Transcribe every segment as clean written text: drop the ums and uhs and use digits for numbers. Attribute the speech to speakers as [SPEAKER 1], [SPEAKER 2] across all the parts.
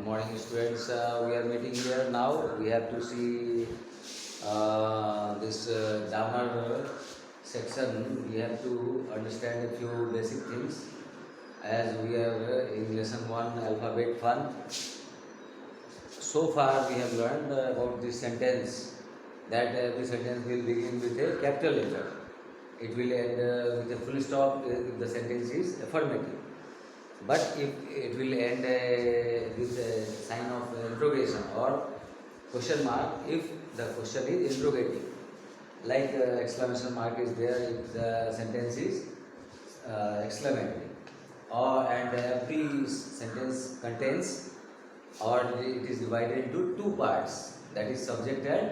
[SPEAKER 1] Good morning, students. We are meeting here now. We have to see this grammar section. We have to understand a few basic things as we are in lesson 1 alphabet fun. So far we have learned about this sentence that every sentence will begin with a capital letter. It will end with a full stop if the sentence is affirmative. But if it will end with a sign of interrogation or question mark if the question is interrogative, like exclamation mark is there if the sentence is exclamatory, or and every sentence contains or it is divided into two parts, that is subject and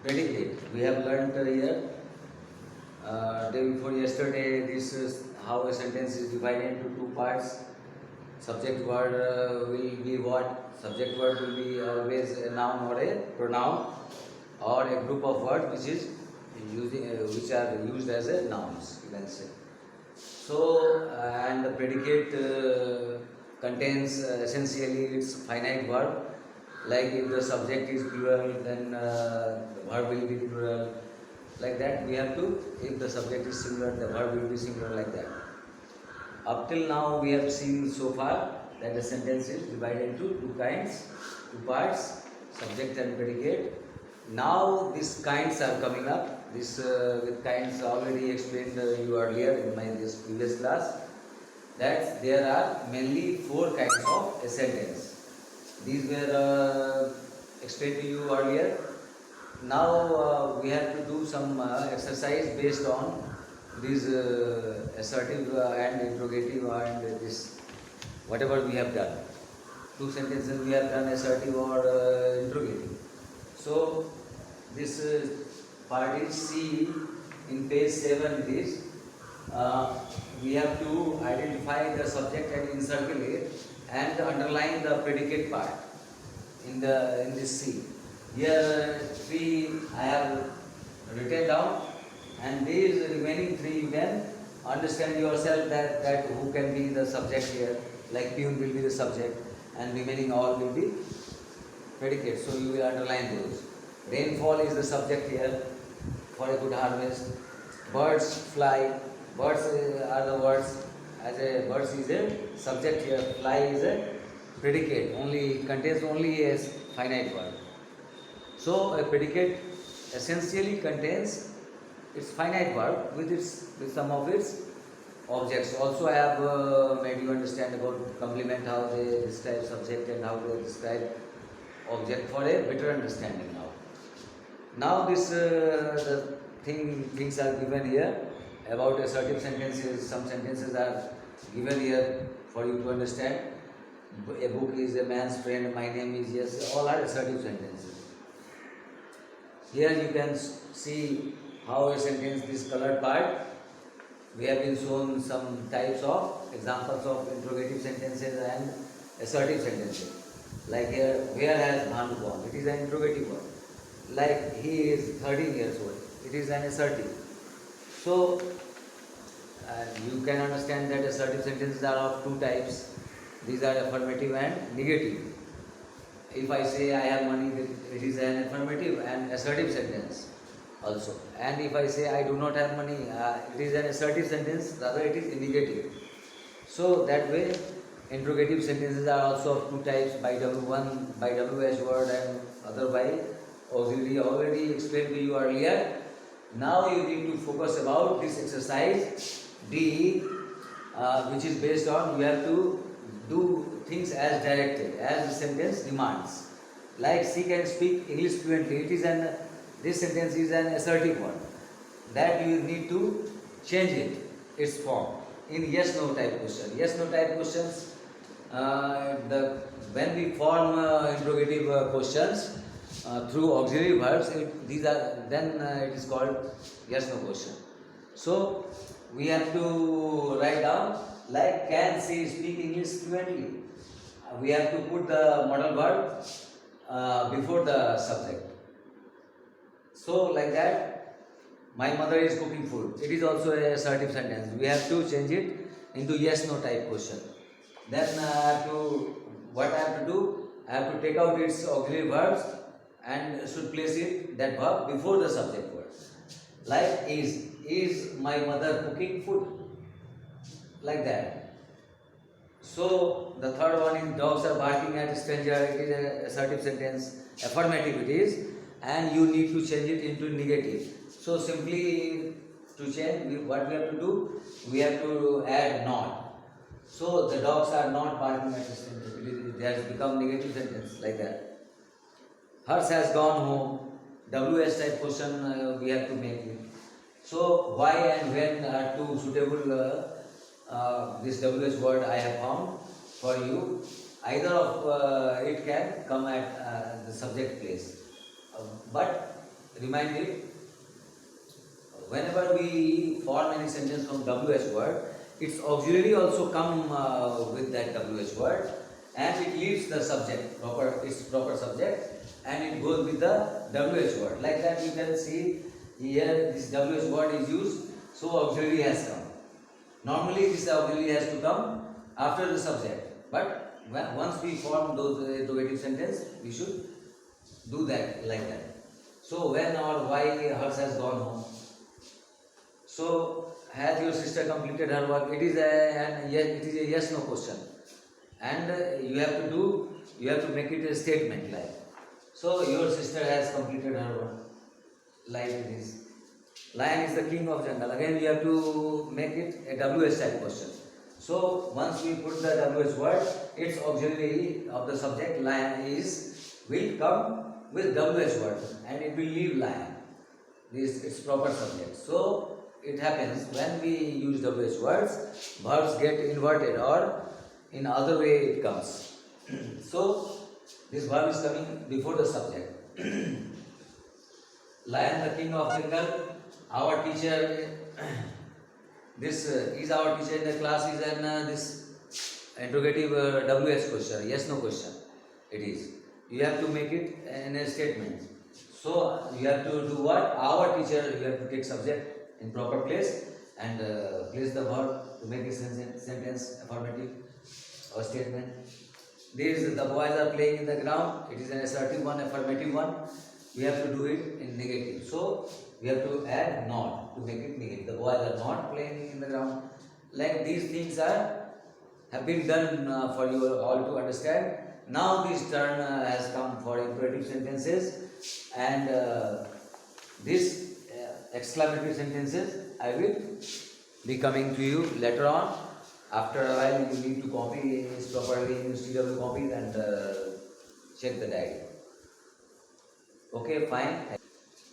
[SPEAKER 1] predicate. We have learned here day before yesterday this is how a sentence is divided into two parts. Subject word will be what? Subject word will be always a noun or a pronoun or a group of words which are used as a nouns, you can say. So and the predicate contains essentially its finite verb. Like if the subject is plural, then the verb will be plural. Like that we have to, if the subject is singular, the verb will be singular, like that. Up till now we have seen so far that the sentence is divided into two parts, subject and predicate. Now these kinds are coming up. This with kinds already explained you earlier in this previous class, that there are mainly four kinds of a sentence. These were explained to you earlier. Now we have to do some exercise based on these assertive and interrogative and this whatever we have done. Two sentences we have done, assertive or interrogative. So this part is C in page 7. It is we have to identify the subject and encircle it and underline the predicate part in this C. Here three I have written down, and these remaining three you can understand yourself that who can be the subject here. Like tune will be the subject and remaining all will be predicate. So you will underline those. Rainfall is the subject here for a good harvest. Birds fly. Birds are the words. As a birds is a subject here. Fly is a predicate. Contains only a finite word. So a predicate essentially contains its finite verb with some of its objects. Also I have made you understand about complement, how they describe subject and how they describe object for a better understanding now. Now this the things are given here about assertive sentences. Some sentences are given here for you to understand. A book is a man's friend, my name is yes, all are assertive sentences. Here you can see how a sentence, this colored part, we have been shown some types of examples of interrogative sentences and assertive sentences. Like here, where has Bhanu gone? It is an interrogative word. Like he is 13 years old. It is an assertive. So you can understand that assertive sentences are of two types. These are affirmative and negative. If I say I have money, it is an affirmative and assertive sentence also. And if I say I do not have money, it is an assertive sentence, rather it is negative. So that way interrogative sentences are also of two types, by W1, by WH word, and other by auxiliary. Already explained to you earlier. Now you need to focus about this exercise D, which is based on you have to do things as directed, as the sentence demands. Like she can speak English fluently. This sentence is an assertive one. That you need to change its form in yes/no type question. Yes/no type questions. When we form interrogative questions through auxiliary verbs, it is called yes/no question. So we have to write down, like, can she speak English fluently? We have to put the modal verb before the subject. So like that, my mother is cooking food. It is also a assertive sentence. We have to change it into yes/no type question. Then to what I have to do? I have to take out its auxiliary verbs and should place it, that verb, before the subject word. Like is my mother cooking food? Like that. So the third one is dogs are barking at a stranger. It is a assertive sentence. Affirmative it is, and you need to change it into negative. So simply to change, what we have to do? We have to add not. So the dogs are not barking at a stranger. It has become negative sentence, like that. Hers has gone home. WS type question we have to make it. So why and when are two suitable this WH word I have found for you. Either of it can come at the subject place. But remind it, whenever we form any sentence from WH word, its auxiliary also come with that WH word, and it leaves the subject, its proper subject, and it goes with the WH word. Like that you can see here this WH word is used, so auxiliary has come. Normally this auxiliary has to come after the subject, but once we form those interrogative sentence, we should do that like that. So when or why hers has gone home. So has your sister completed her work? It is a yes no question, and you have to make it a statement like. So your sister has completed her work, like it is. Lion is the king of jungle. Again, we have to make it a WH type question. So once we put the WH word, its auxiliary of the subject lion will come with WH word, and it will leave lion. This its proper subject. So it happens when we use WH words, verbs get inverted, or in other way it comes. So this verb is coming before the subject. Lion, the king of jungle. Our teacher, this is our teacher in the class is an this interrogative WH question, yes no question. It is. You have to make it in a statement. So you have to do what? Our teacher, you have to take subject in proper place and place the verb to make a sentence affirmative or statement. The boys are playing in the ground. It is an assertive one, affirmative one. We have to do it in negative. So we have to add not to make it negative. The boys are not playing in the ground. Like these things have been done for you all to understand. Now this turn has come for imperative sentences, and this exclamatory sentences I will be coming to you later on. After a while, you need to copy this properly in CW copies and check the diary. Okay, fine.